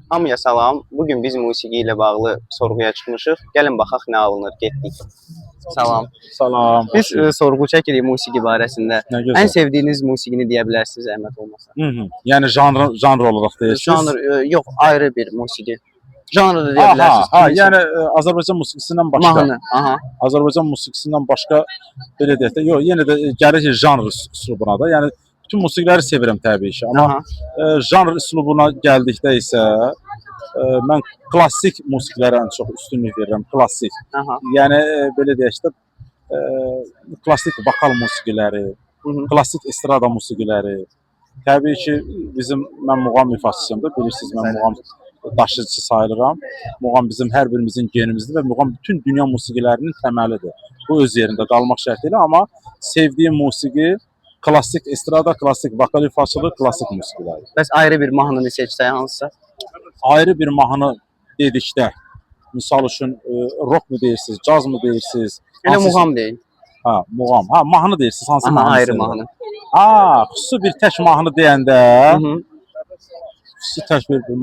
Hamıya salam. Bugün biz musiqi ilə bağlı sorğuya çıxmışıq. Gəlin baxaq nə alınır, getdik. Salam. Salam. Biz sorğu çəkirik musiqi barəsində. Nə gözəl. Ən sevdiyiniz musiqini deyə bilərsiniz, zəhmət olmasa. Yəni janr olaraq deyirsiniz. Janr yox, ayrı bir musiqi. Janrı da deyə bilərsiniz. Yəni Azərbaycan musiqisindən başqa. Mahnı, aha. Azərbaycan musiqisindən başqa belə deyək də, yox, yenə də gəlir ki, janr üslubuna da. Yəni bütün musiqiləri sevirəm təbii ki, amma janr üslubuna gəldikdə isə mən klassik musiqilərə ən çox üstünlük verirəm, klassik. Yəni belə deyək də, klassik vokal musiqiləri, klassik estrada musiqiləri. Təbii ki, mən muğam ifaçısıyam da, bilirsiniz, mən muğam daşıyıcısı sayılıram. Muğam bizim hər birimizin genimizdir və muğam bütün dünya musiqilərinin təməlidir. Bu öz yerində qalmaq şərti ilə, amma sevdiyim musiqi klassik estrada, klassik vokal ifaçılığı, klassik musiqiləri. Bəs ayrı bir mahnını seçsək hansısa? Ayrı bir mahnı dedikdə, misal üçün rock mu deyirsiniz, caz mı deyirsiniz? Elə muğam deyin. Muğam. Mahnı deyirsiniz, hansı mahnı? Ayrı mahnı. Xüsusi bir tək mahnı deyəndə,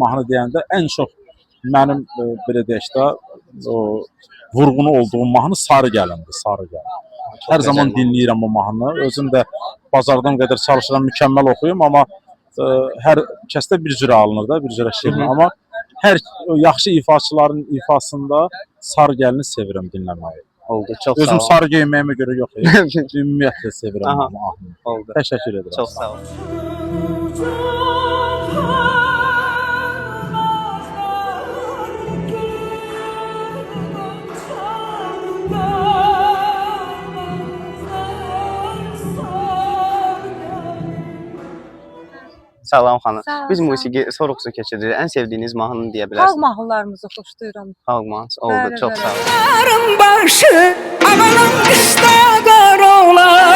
mahnı deyəndə ən çox mənim belə deyək də vurğunu olduğum mahnı Sarı Gəlindir, Sarı Gəlin. Hər zaman dinləyirəm o mahnını. Özüm də bazardan qədər çalışıram, mükəmməl oxuyum, amma hər kəsdə bir cürə alınır da, bir cürə şirin. Amma hər yaxşı ifaçıların ifasında Sarı Gəlini sevirəm dinləməyi. Oldu, çox sağ olun. Özüm sarı geyməyimə görə yox, ümumiyyətlə sevirəm bu mahnını. Oldu. Təşəkkür edirəm. Çox sağ olun. Salam xanım. Biz musiqi sorğusu keçiririk. Ən sevdiyiniz mahnını deyə bilərsiniz? Xalq mahnılarımızı xoşlayıram. Xalq mahnısı. Oldu, çox sağ olun. Dağların başı, amanın qışda qar olar.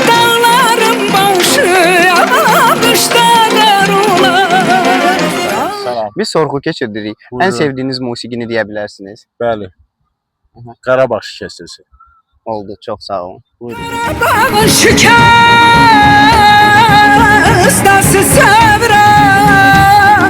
Dağların başı, amanın qışda qar olar. Salam. Biz sorğu keçiririk. Ən sevdiyiniz musiqini deyə bilərsiniz? Bəli. Qarabağ şikəstəsi. Oldu, çox sağ olun. Buyurun. Qarabağın şikəstəsi sevirəm.